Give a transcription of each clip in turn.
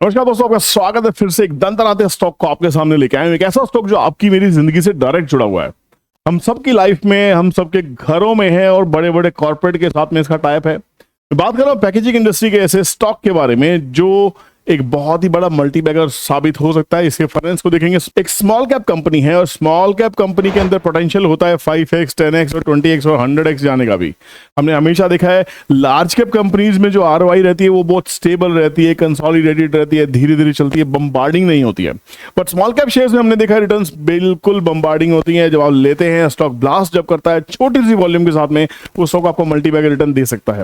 नमस्कार दोस्तों, आपका स्वागत है फिर से एक दंतनाते स्टॉक को आपके सामने लेके आए हैं। एक ऐसा स्टॉक जो आपकी मेरी जिंदगी से डायरेक्ट जुड़ा हुआ है। हम सबकी लाइफ में, हम सबके घरों में है और बड़े बड़े कॉर्पोरेट के साथ में इसका टाइप है। बात कर रहा हूँ पैकेजिंग इंडस्ट्री के ऐसे स्टॉक के बारे में जो एक बहुत ही बड़ा मल्टीबैगर साबित हो सकता है। इसके फाइनेंस को देखेंगे, एक स्मॉल कैप कंपनी है और स्मॉल कैप कंपनी के अंदर पोटेंशियल होता है 5x, 10x और 20x और 100x जाने का भी। हमने हमेशा देखा है लार्ज कैप कंपनीज में जो ROI रहती है वो बहुत स्टेबल रहती है, कंसोलिडेटेड रहती है, धीरे धीरे चलती है, बम्बार्डिंग नहीं होती है। बट स्मॉल कैप शेयर्स में हमने देखा है रिटर्न्स बिल्कुल बम्बार्डिंग होती है। जब आप लेते हैं, स्टॉक ब्लास्ट जब करता है छोटी सी वॉल्यूम के साथ में, वो स्टॉक आपको मल्टीबैगर रिटर्न दे सकता है।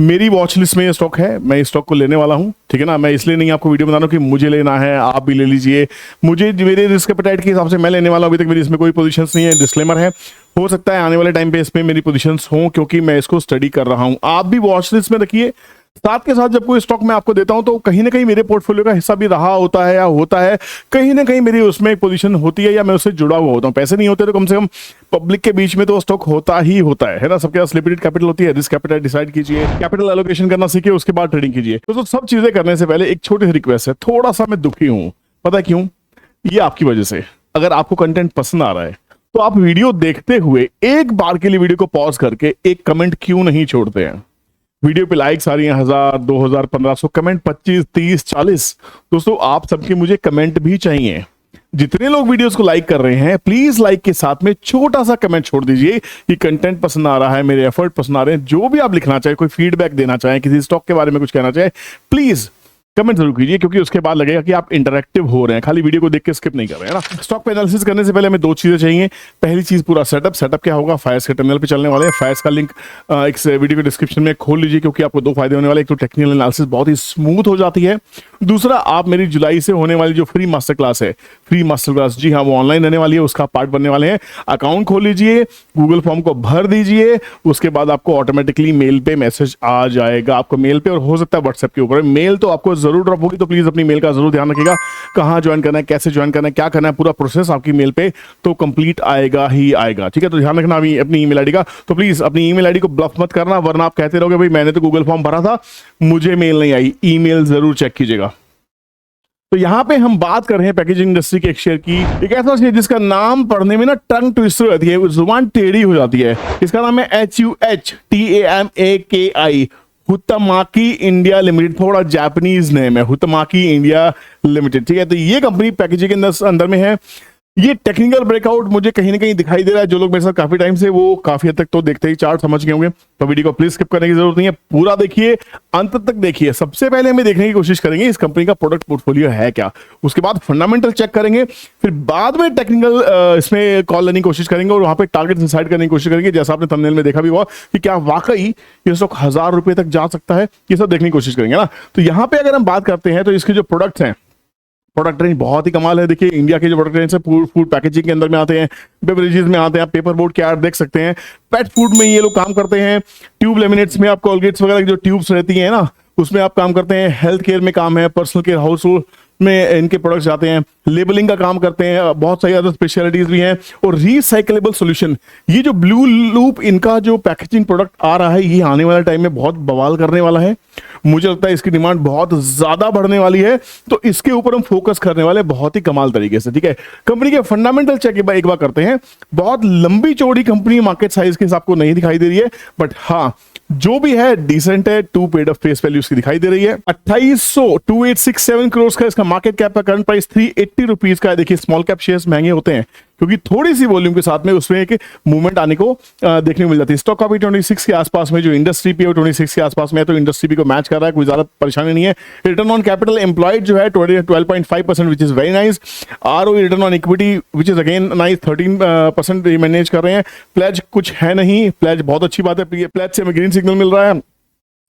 मेरी वॉच लिस्ट में ये स्टॉक है, मैं इस स्टॉक को लेने वाला हूं, ठीक है ना। मैं इसलिए नहीं आपको वीडियो बता रहा हूं कि मुझे लेना है, आप भी ले लीजिए। मुझे मेरे रिस्क एपेटाइट के हिसाब से मैं लेने वाला हूं। अभी तक मेरी इसमें कोई पोजीशंस नहीं है, डिस्क्लेमर है। हो सकता है आने वाले टाइम पे इसमें मेरी पोजीशंस हों क्योंकि मैं इसको स्टडी कर रहा हूं। आप भी वॉच लिस्ट में रखिए। साथ के साथ जब कोई स्टॉक मैं आपको देता हूं तो कहीं ना कहीं मेरे पोर्टफोलियो का हिस्सा भी रहा होता है या होता है, कहीं ना कहीं मेरी उसमें एक पोजीशन होती है या मैं उससे जुड़ा हुआ होता हूं। पैसे नहीं होते तो कम से कम पब्लिक के बीच में तो स्टॉक होता ही होता है ना। सबके पास लिमिटेड कैपिटल होती है। रिस्क कैपिटल डिसाइड कीजिए, कैपिटल एलोकेशन करना सीखिए, उसके बाद ट्रेडिंग कीजिए। तो सब चीजें करने से पहले एक छोटी सी रिक्वेस्ट है, थोड़ा सा मैं दुखी हूं। पता है क्यों? ये आपकी वजह से। अगर आपको कंटेंट पसंद आ रहा है तो आप वीडियो देखते हुए एक बार के लिए वीडियो को पॉज करके एक कमेंट क्यों नहीं छोड़ते हैं? वीडियो पे लाइक्स आ रही हैं 1000, 2000, 1500, कमेंट 25, 30, 40। दोस्तों आप सबके मुझे कमेंट भी चाहिए। जितने लोग वीडियोस को लाइक कर रहे हैं, प्लीज लाइक के साथ में छोटा सा कमेंट छोड़ दीजिए कि कंटेंट पसंद आ रहा है, मेरे एफर्ट पसंद आ रहे हैं। जो भी आप लिखना चाहे, कोई फीडबैक देना चाहे, किसी स्टॉक के बारे में कुछ कहना चाहे, प्लीज कमेंट जरूर कीजिए क्योंकि उसके बाद लगेगा कि आप इंटरैक्टिव हो रहे हैं, खाली वीडियो को देख के स्किप नहीं कर रहे हैं ना। स्टॉक पे एनालिसिस करने से पहले हमें दो चीजें चाहिए। पहली चीज पूरा सेटअप क्या होगा, फायर्स के टर्मिनल पे चलने वाले हैं। फायर्स का लिंक एक वीडियो के डिस्क्रिप्शन में खोल लीजिए क्योंकि आपको दो फायदे होने वाले। एक तो टेक्निकल एनालिसिस बहुत ही स्मूथ हो जाती है, दूसरा आप मेरी जुलाई से होने वाली जो फ्री मास्टर क्लास है, फ्री मास्टर क्लास, जी हाँ वो ऑनलाइन रहने वाली है, उसका पार्ट बनने वाले हैं। अकाउंट खोल लीजिए, गूगल फॉर्म को भर दीजिए, उसके बाद आपको ऑटोमेटिकली मेल पे मैसेज आ जाएगा, आपको मेल पे, और हो सकता है व्हाट्सएप के ऊपर। मेल तो आपको जरूर ड्रॉप होगी, तो प्लीज अपनी मेल का जरूर ध्यान रखिएगा। कहाँ ज्वाइन करना है, कैसे ज्वाइन करना है, क्या करना है, पूरा प्रोसेस आपकी मेल पे तो कंप्लीट आएगा ही आएगा, ठीक है। तो ध्यान रखना अभी अपनी ईमेल आईडी का। तो प्लीज अपनी ईमेल आईडी को ब्लफ मत करना, वरना आप कहते रहोगे भाई मैंने तो गूगल फॉर्म भरा था, मुझे मेल नहीं आई। ईमेल जरूर चेक कीजिएगा। तो यहां पे हम बात कर रहे हैं पैकेजिंग इंडस्ट्री के एक शेयर की, एक ऐसा शेयर जिसका नाम पढ़ने में ना टंग ट्विस्टर रहती है, जुबान टेढ़ी हो जाती है। इसका नाम है HUHTAMAKI, हुतामाकी इंडिया लिमिटेड। थोड़ा जापानीज नेम है, हुतामाकी इंडिया लिमिटेड, ठीक है। तो ये कंपनी पैकेजिंग के अंदर में है। ये टेक्निकल ब्रेकआउट मुझे कहीं ना कहीं दिखाई दे रहा है। जो लोग मेरे साथ काफी टाइम से, वो काफी हद तक तो देखते ही चार्ट समझ गए होंगे, तो वीडियो को प्लीज स्किप करने की जरूरत नहीं है, पूरा देखिए, अंत तक देखिए। सबसे पहले हमें देखने की कोशिश करेंगे इस कंपनी का प्रोडक्ट पोर्टफोलियो है क्या, उसके बाद फंडामेंटल चेक करेंगे, फिर बाद में टेक्निकल इसमें कॉल लेने की कोशिश करेंगे और वहां पे टारगेट डिसाइड करने की कोशिश करेंगे। जैसा आपने थंबनेल में देखा भी हुआ कि क्या वाकई ये स्टॉक 1000 रुपए तक जा सकता है, ये सब देखने की कोशिश करेंगे ना। तो यहाँ पे अगर हम बात करते हैं तो इसके जो प्रोडक्ट्स हैं, प्रोडक्ट रेंज बहुत ही कमाल है। देखिए इंडिया के जो प्रोडक्ट रेंज है, फूड पैकेजिंग के अंदर में आते हैं, बेवरेजेस में आते हैं, आप पेपर बोर्ड के ऐड देख सकते हैं। पेट फूड में ये लोग काम करते हैं, ट्यूब लेमिनेट्स में, आप कोलगेट्स वगैरह की जो ट्यूब्स रहती हैं ना, उसमें आप काम करते हैं। हेल्थ केयर में काम है, पर्सनल केयर, हाउस होल्ड में इनके प्रोडक्ट्स जाते हैं। लेबलिंग का काम करते हैं, बहुत सारी अदर स्पेशलिटीज भी हैं। और रिसाइकलेबल सॉल्यूशन, ये जो ब्लू लूप इनका जो पैकेजिंग प्रोडक्ट आ रहा है, ये आने वाले टाइम में बहुत बवाल करने वाला है। मुझे लगता है इसकी डिमांड बहुत ज्यादा बढ़ने वाली है, तो इसके ऊपर हम फोकस करने वाले बहुत ही कमाल तरीके से, ठीक है। कंपनी के फंडामेंटल चेक एक बार करते हैं। बहुत लंबी चौड़ी कंपनी मार्केट साइज के हिसाब को नहीं दिखाई दे रही है, बट हाँ जो भी है डिसेंट है। 2 पेड ऑफ फेस वैल्यू इसकी दिखाई दे रही है। 2867 करोड़ का इसका मार्केट कैप का, करंट प्राइस 380 रुपीज का है। देखिए स्मॉल कैप शेयर्स महंगे होते हैं क्योंकि थोड़ी सी वॉल्यूम के साथ में उसमें एक मूवमेंट आने को देखने को मिल जाती है। स्टॉक अभी 26 के आसपास में, जो इंडस्ट्री पी है 26 के आसपास में है, तो इंडस्ट्री पी को मैच कर रहा है, कोई ज्यादा परेशानी नहीं है। रिटर्न ऑन कैपिटल एम्प्लॉयड जो है 12.5%, which is very nice. ROE return on equity which is again nice, 13% manage कर रहे हैं। प्लेज कुछ है नहीं, प्लेज बहुत अच्छी बात है, प्लेज से हमें ग्रीन सिग्नल मिल रहा है।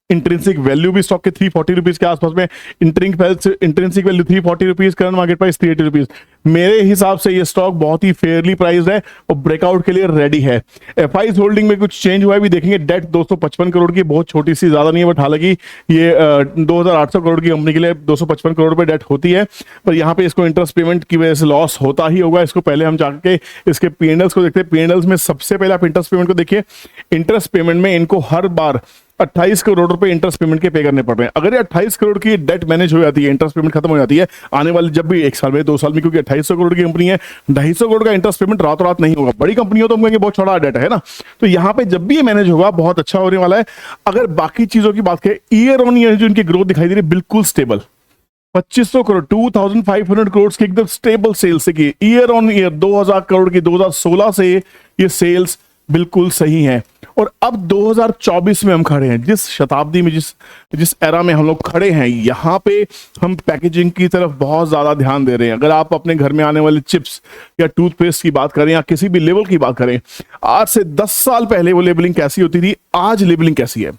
इंट्रिंसिक वैल्यू भी स्टॉक के 340 रुपीज के आसपास में, intrinsic value 340 rupees, current market price 380 rupees. मेरे हिसाब से ये स्टॉक बहुत ही फेयरली प्राइस्ड है और ब्रेकआउट के लिए रेडी है। FIs होल्डिंग में कुछ चेंज हुआ है भी देखेंगे। डेट 255 करोड़ की, बहुत छोटी सी, ज्यादा नहीं है, बट हालांकि ये 2800 करोड़ की कंपनी के लिए 255 करोड़ रुपए डेट होती है, पर यहाँ पे इसको इंटरेस्ट पेमेंट की वजह से लॉस होता ही होगा। इसको पहले हम जाके इसके P&Ls को देखते हैं। P&Ls में सबसे पहले आप इंटरेस्ट पेमेंट को देखिए। इंटरेस्ट पेमेंट में इनको हर बार 28 करोड़ रुपए इंटरेस्ट पेमेंट के पे करने पड़ रहे हैं। अगर ये 28 करोड़ की डेट मैनेज हो जाती है, इंटरेस्ट पेमेंट खत्म हो जाती है आने वाले जब भी 1 साल में 2 साल में, क्योंकि 2800 करोड़ की कंपनी है, 250 करोड़ का इंटरेस्ट पेमेंट रातों रात नहीं होगा। बड़ी कंपनी हो तो हम कहेंगे बहुत छोटा डेट है ना, तो यहाँ पे जब भी ये मैनेज होगा बहुत अच्छा होने वाला है। अगर बाकी चीजों की बात करें, ईयर ऑन ईयर जो इनकी ग्रोथ दिखाई दे रही है बिल्कुल स्टेबल, 2500 करोड़ 2500 करोड़ की एकदम स्टेबल सेल्स की ईयर ऑन ईयर, 2000 करोड़ की 2016 से ये सेल्स बिल्कुल सही है। और अब 2024 में हम खड़े हैं, जिस शताब्दी में जिस एरा में हम लोग खड़े हैं, यहाँ पे हम पैकेजिंग की तरफ बहुत ज्यादा ध्यान दे रहे हैं। अगर आप अपने घर में आने वाले चिप्स या टूथपेस्ट की बात करें या किसी भी लेबल की बात करें, आज से 10 साल पहले वो लेबलिंग कैसी होती थी, आज लेबलिंग कैसी है।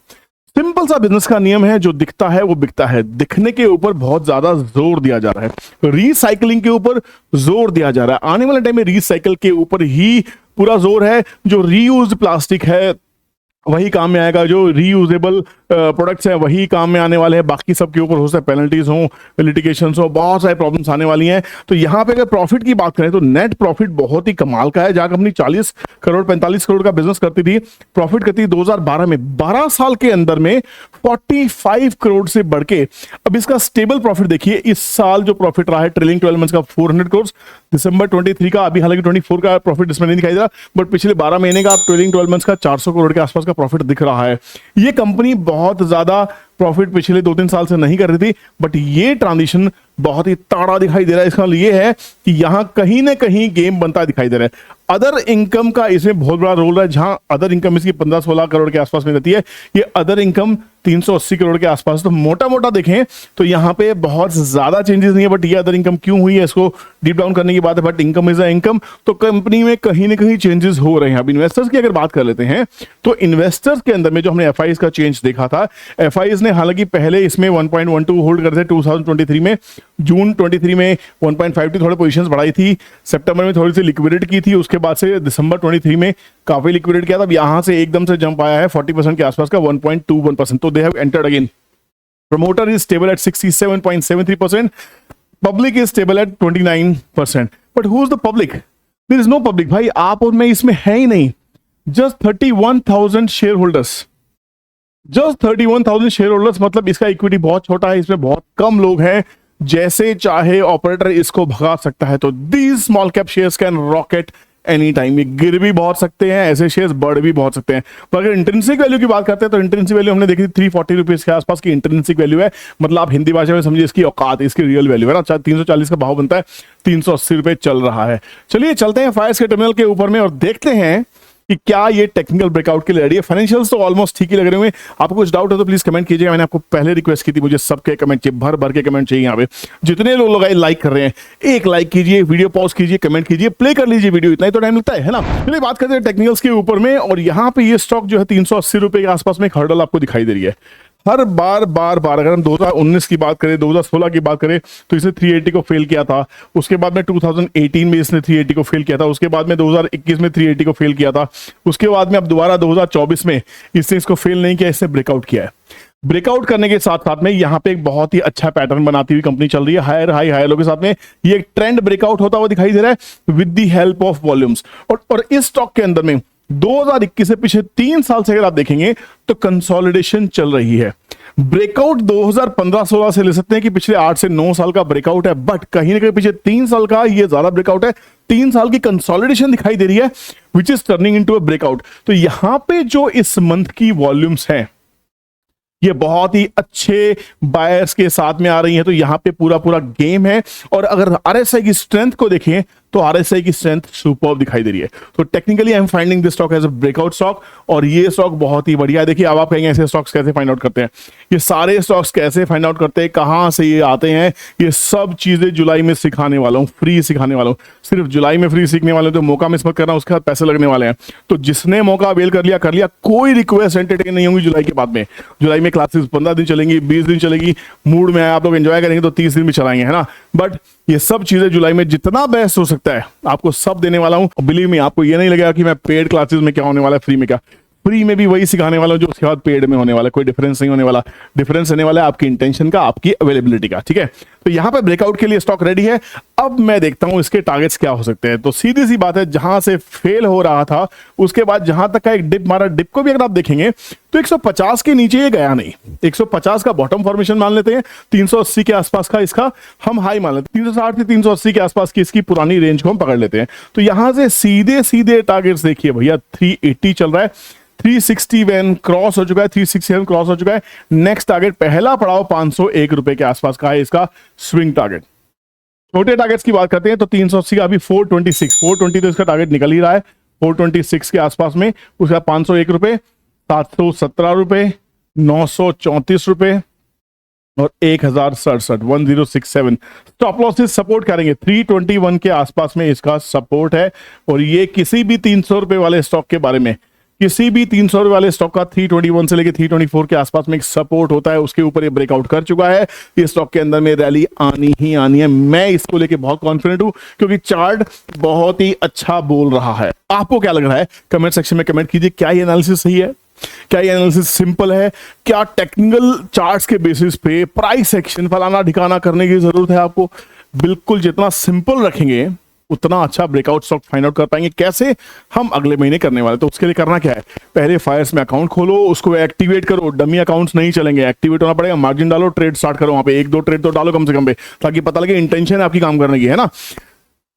सिंपल सा बिजनेस का नियम है, जो दिखता है वो बिकता है। दिखने के ऊपर बहुत ज्यादा जोर दिया जा रहा है, रिसाइकलिंग के ऊपर जोर दिया जा रहा है। आने वाले टाइम में रिसाइकल के ऊपर ही पूरा जोर है। जो रीयूज प्लास्टिक है वही काम में आएगा, जो रीयूजेबल प्रोडक्ट्स हैं वही काम में आने वाले हैं। बाकी सबके ऊपर हो सकता है पेनल्टीज हो, लिटिगेशंस हो, बहुत सारे प्रॉब्लम्स आने वाली हैं। तो यहाँ पे अगर प्रॉफिट की बात करें तो नेट प्रॉफिट बहुत ही कमाल का है। जहां कंपनी 40 करोड़ 45 करोड़ का बिजनेस करती थी, प्रॉफिट करती 2012 में, 12 साल के अंदर में 45 करोड़ से बढ़ के अब इसका स्टेबल प्रॉफिट देखिए। इस साल जो प्रॉफिट रहा है ट्रेलिंग 12 मंथ्स का 400 करोड़, दिसंबर 23 का, अभी हालांकि 24 का प्रॉफिट इसमें नहीं दिखाई दे रहा, बट पिछले 12 महीने का ट्रेलिंग 12 मंथ्स का 400 करोड़ के आसपास का प्रॉफिट दिख रहा है। ये कंपनी बहुत ज्यादा प्रॉफिट पिछले 2-3 साल से नहीं कर रही थी, बट ये ट्रांजिशन बहुत ही तगड़ा दिखाई दे रहा है। इसका मतलब ये है कि यहां कहीं ना कहीं गेम बनता दिखाई दे रहा है। अदर इनकम का इसमें बहुत बड़ा रोल है। जहां अदर इनकम इसकी 15-16 करोड़ के आसपास में रहती है, ये अदर इनकम 380 करोड़ के आसपास। तो मोटा मोटा देखें तो यहाँ पे बहुत ज्यादा चेंजेस नहीं है, बट ये अदर इनकम क्यों हुई है इसको डीप डाउन करने की बात है। But income is a income, तो कंपनी में कहीं ना कहीं चेंजेस हो रहे हैं। अब इन्वेस्टर्स की अगर बात कर लेते हैं तो इन्वेस्टर्स के अंदर में जो हमने एफआईज का चेंज देखा था, एफआईज ने हालांकि पहले इसमें 1.12 होल्ड करते थे 2023 में, जून 23 में 1.52 थोड़े पोजीशंस बढ़ाई थी, सितंबर में थोड़ी सी लिक्विडिटी की थी, उसके बाद से दिसंबर 23 में काफी लिक्विडिटी किया था। अब यहां से एकदम से जंप आया है 40% के आसपास का 1.21%। तो they have entered again. Promoter is stable at 67.73%, public is stable at 29%। But who is the public? There is no public भाई, आप और मैं इसमें है ही नहीं। Just 31,000 shareholders, just 31,000 shareholders, मतलब इसका इक्विटी बहुत छोटा है, इसमें बहुत कम लोग हैं। जैसे चाहे ऑपरेटर इसको भगा सकता है। तो these small cap shares can rocket any time. ये गिर भी बहुत सकते हैं, ऐसे शेयर्स बढ़ भी बहुत सकते हैं। तो अगर इंट्रिंसिक वैल्यू की बात करते हैं तो इंट्रिंसिक वैल्यू हमने देखी थी 340 रुपीज के आसपास की इंट्रिंसिक वैल्यू है। मतलब आप हिंदी भाषा में समझिए इसकी औकात, इसकी रियल वैल्यू है ना। 340 का भाव बनता है, 380 रुपए चल रहा है। चलिए चलते हैं फायर्स के टर्मिनल के ऊपर में और देखते हैं कि क्या ये टेक्निकल ब्रेकआउट के लिए रेडी है। फाइनेंशियल्स तो ऑलमोस्ट ठीक ही लग रहे होंगे। आपको कुछ डाउट है तो प्लीज कमेंट कीजिएगा। मैंने आपको पहले रिक्वेस्ट की थी, मुझे सबके कमेंट चाहिए, भर भर के कमेंट चाहिए। यहाँ पे जितने लोग लाइक कर रहे हैं, एक लाइक कीजिए, वीडियो पॉज कीजिए, कमेंट कीजिए, प्ले कर लीजिए वीडियो, इतना ही तो टाइम लगता है ना। चलिए बात करते हैं टेक्निकल्स के ऊपर में। और यहाँ पे ये स्टॉक जो है 380 रुपए के आसपास में एक हर्डल आपको दिखाई दे रही है। हर बार अगर हम 2019 की बात करें, 2016 की बात करें तो इसने 380 को फेल किया था। उसके बाद में 2018 में इसने 380 को फेल किया था। उसके बाद में 2021 में 380 को फेल किया था। उसके बाद में अब दोबारा 2024 में इसने इसको फेल नहीं किया, इसने ब्रेकआउट किया है। ब्रेकआउट करने के साथ साथ में यहाँ पे एक बहुत ही अच्छा पैटर्न बनाती हुई कंपनी चल रही है। हायर हाई हाई लो के साथ में ये एक ट्रेंड ब्रेकआउट होता हुआ दिखाई दे रहा है with the help of volumes. और इस स्टॉक के अंदर में 2021 से पिछले 3 साल से अगर आप देखेंगे तो कंसोलिडेशन चल रही है। ब्रेकआउट 2015-16 से ले सकते हैं कि पिछले 8 से 9 साल का ब्रेकआउट है, बट कहीं ना कहीं पिछले 3 साल का ये ज्यादा ब्रेकआउट है। 3 साल की कंसोलिडेशन दिखाई दे रही है which is turning into a breakout. तो यहां पे जो इस मंथ की वॉल्यूम्स हैं ये बहुत ही अच्छे बायर्स के साथ में आ रही है। तो यहां पे पूरा गेम है। और अगर आरएसआई की स्ट्रेंथ को देखें तो आरएसआई की स्ट्रेंथ सुपर्ब दिखाई दे रही है। तो technically I am finding this stock as a breakout stock और ये स्टॉक बहुत ही बढ़िया है। देखिए अब आप कहेंगे ऐसे स्टॉक्स कैसे फाइंड आउट करते हैं, ये सारे स्टॉक्स कैसे फाइंड आउट करते हैं, कहां से ये आते हैं, ये सब चीजें जुलाई में सिखाने वाला हूं, फ्री सिखाने वाला हूं। सिर्फ जुलाई में फ्री सीखने वाले तो मौका मिस मत करना, उसके बाद पैसे लगने वाले हैं। तो जिसने मौका अवेल कर लिया, कोई रिक्वेस्ट एंटरटेन नहीं होंगी जुलाई के बाद में। जुलाई में क्लासेस 15 दिन चलेंगी, 20 दिन चलेगी, मूड में आए आप लोग एंजॉय करेंगे तो 30 दिन भी चलाएंगे, है ना। बट ये सब चीजें जुलाई में जितना बेस्ट हो सकता है आपको सब देने वाला हूं। बिलीव मी, आपको ये नहीं लगेगा कि मैं पेड क्लासेस में क्या होने वाला है, फ्री में क्या। फ्री में भी वही सिखाने वाला हूं जो उसके बाद पेड में होने वाला है। कोई डिफरेंस नहीं होने वाला। डिफरेंस होने वाला है आपकी इंटेंशन का, आपकी अवेलेबिलिटी का, ठीक है। तो यहां पे ब्रेकआउट के लिए स्टॉक रेडी है। अब मैं देखता हूं इसके टारगेट्स क्या हो सकते हैं। तो सीधी सी बात है, जहां से फेल हो रहा था उसके बाद जहां तक का एक डिप मारा, डिप को भी अगर आप देखेंगे तो 150 के नीचे ये गया नहीं। 150 का बॉटम फॉर्मेशन मान लेते हैं, 380 के आसपास का इसका हम हाई मान लेते हैं, 360 से 380 के आसपास की इसकी पुरानी रेंज को हम पकड़ लेते हैं। तो यहां से सीधे सीधे टारगेट्स देखिए भैया, 380 चल रहा है, 361 क्रॉस हो चुका है, 367 क्रॉस हो चुका है। नेक्स्ट टारगेट पहला पड़ाव 501 रुपए के आसपास का है इसका स्विंग टारगेट। छोटे टारगेट्स की बात करते हैं तो 380 का अभी 420 तो इसका टारगेट निकल ही रहा है, 426 के आसपास में। उसका 501 रुपए, 717 रुपए, 934 रुपए और 1067 स्टॉप लॉसेस सपोर्ट करेंगे 321 के आसपास में इसका सपोर्ट है। और ये किसी भी 300 रुपए वाले स्टॉक के बारे में, किसी भी 300 रुपए वाले स्टॉक का 321 से लेके 324 के आसपास में एक सपोर्ट होता है, उसके ऊपर ये ब्रेकआउट कर चुका है। ये स्टॉक के अंदर में रैली आनी ही आनी है, मैं इसको लेके बहुत कॉन्फिडेंट हूं क्योंकि चार्ट बहुत ही अच्छा बोल रहा है। आपको क्या लग रहा है कमेंट सेक्शन में कमेंट कीजिए। क्या ये एनालिसिस सही है? क्या ये एनालिसिस सिंपल है? क्या टेक्निकल चार्ट्स के बेसिस पे प्राइस एक्शन फलाना ठिकाना करने की जरूरत है आपको? बिल्कुल, जितना सिंपल रखेंगे उतना अच्छा ब्रेकआउट स्टॉक फाइंड आउट कर पाएंगे। कैसे? हम अगले महीने करने वाले। तो उसके लिए करना क्या है, पहले फायर्स में अकाउंट खोलो, उसको एक्टिवेट करो। डमी अकाउंट्स नहीं चलेंगे, एक्टिवेट होना पड़ेगा। मार्जिन डालो, ट्रेड स्टार्ट करो, वहां पे 1-2 ट्रेड तो डालो कम से कम पे, ताकि पता लगे इंटेंशन है आपकी काम करने की, है ना।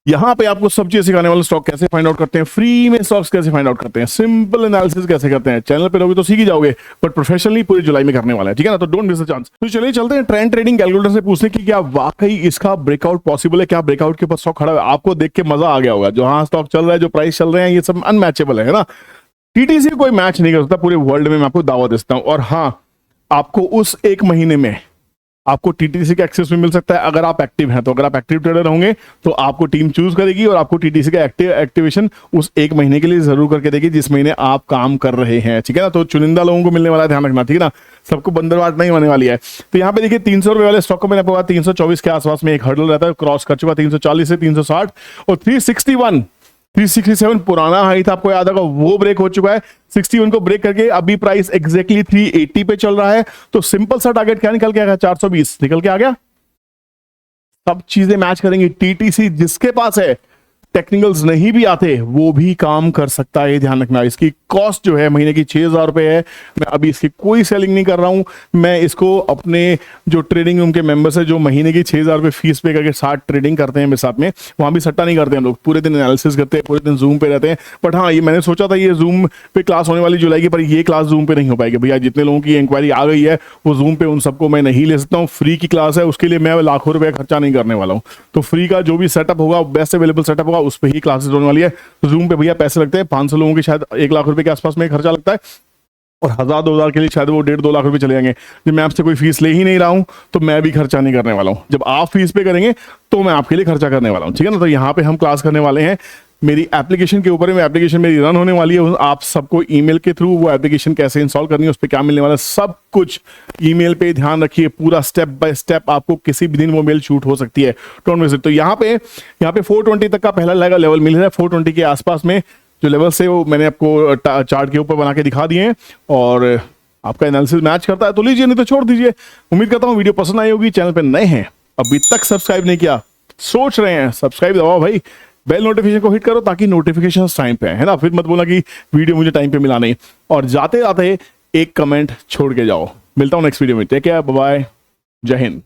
यहां पे आपको सब चीजें सिखाने वाले, स्टॉक कैसे फाइंड आउट करते हैं, फ्री में स्टॉक्स कैसे फाइंड आउट करते हैं, सिंपल एनालिसिस कैसे करते हैं। चैनल पे रहोगे तो सीख ही जाओगे, बट प्रोफेशनली पूरी जुलाई में करने वाला है, ठीक है ना। तो डोंट मिस द चांस। तो चलिए चलते हैं ट्रेंड ट्रेडिंग कैलकुलेटर से पूछने की क्या वाकई इसका ब्रेकआउट पॉसिबल है, क्या ब्रेकआउट के ऊपर स्टॉक खड़ा है। आपको देख के मजा आ गया होगा, जो हाँ स्टॉक चल रहा है, जो प्राइस चल रहे हैं, ये सब अनमैचेबल है ना। टीटीसी कोई मैच नहीं कर सकता पूरे वर्ल्ड में, मैं आपको दावा देता हूं। और हाँ, आपको उस एक महीने में आपको टीटीसी का एक्सेस भी मिल सकता है अगर आप एक्टिव हैं। तो अगर आप एक्टिव ट्रेडर होंगे तो आपको टीम चूज करेगी और आपको टीटीसी का एक्टिवेशन उस एक महीने के लिए जरूर करके देगी जिस महीने आप काम कर रहे हैं, ठीक है ना। तो चुनिंदा लोगों को मिलने वाला है, ध्यान रखना, ठीक है ना। सबको बंदरवाट नहीं होने वाली है। तो यहाँ पे देखिए 300 रुपए वाले स्टॉक को मैंने आपको 324 के आसपास में एक हर्डल रहता है, क्रॉस कर चुका 340 से 360 और 367 पुराना हाई था, आपको याद होगा, वो ब्रेक हो चुका है। 61 को ब्रेक करके अभी प्राइस एग्जैक्टली 380 पे चल रहा है। तो सिंपल सा टारगेट क्या निकल के आ गया, 420 निकल के आ गया। सब चीजें मैच करेंगी। टीटीसी जिसके पास है, टेक्निकल्स नहीं भी आते, वो भी काम कर सकता है, ध्यान रखना। इसकी कॉस्ट जो है महीने की 6000 रुपए है। मैं अभी इसकी कोई सेलिंग नहीं कर रहा हूं, मैं इसको अपने जो ट्रेडिंग रूम के मेंबर्स है, जो महीने की 6000 रुपए फीस पे करके 60 ट्रेडिंग करते हैं मेरे साथ में, वहां भी सट्टा नहीं करते हैं लोग, पूरे दिन एनालिसिस करते हैं, पूरे दिन जूम पे रहते हैं। बट हाँ, ये मैंने सोचा था ये जूम पे क्लास होने वाली जुलाई की, पर ये क्लास जूम पे नहीं हो पाएगी भैया। जितने लोगों की इंक्वायरी आ गई है वो जूम पे, उन सबको मैं नहीं ले सकता हूँ। फ्री की क्लास है, उसके लिए मैं लाखों रुपए खर्चा नहीं करने वाला हूँ। तो फ्री का जो भी सेटअप होगा, बेस्ट अवेलेबल सेटअप होगा, उस पर ही क्लासेस होने वाली है। तो जूम पे भैया पैसे लगते हैं, 500 लोगों के शायद 1 लाख रुपए के आसपास में खर्चा लगता है, और 1000-2000 के लिए शायद वो 1.5-2 लाख रुपए चले जाएंगे। जब मैं आपसे कोई फीस ले ही नहीं रहा हूं तो मैं भी खर्चा नहीं करने वाला हूं। जब आप फीस पे करेंगे तो मैं आपके लिए खर्चा करने वाला हूं, ठीक है ना। तो यहाँ पे हम क्लास करने वाले हैं मेरी एप्लीकेशन के ऊपर में। एप्लीकेशन मेरी रन होने वाली है, आप सबको ईमेल के थ्रू वो एप्लीकेशन कैसे इंस्टॉल करनी है, उस पर क्या मिलने वाला है, सब कुछ ईमेल पे ध्यान रखिए। पूरा स्टेप बाय स्टेप, आपको किसी भी दिन वो मेल शूट हो सकती है, डोंट मिस इट। तो यहाँ पे 420 तक का पहला लेवल मिल रहा है। 420 के आसपास में जो लेवल से वो मैंने आपको चार्ट के ऊपर बना के दिखा दिए हैं, और आपका एनालिसिस मैच करता है तो लीजिए, नहीं तो छोड़ दीजिए। उम्मीद करता हूँ वीडियो पसंद आई होगी। चैनल पे नए हैं, अभी तक सब्सक्राइब नहीं किया, सोच रहे हैं, सब्सक्राइब दबाओ भाई, बेल नोटिफिकेशन को हिट करो ताकि नोटिफिकेशन टाइम पे है ना। फिर मत बोला कि वीडियो मुझे टाइम पे मिला नहीं। और जाते जाते एक कमेंट छोड़ के जाओ। मिलता हूं नेक्स्ट वीडियो में, टेक केयर, बाय बाय, जय हिंद।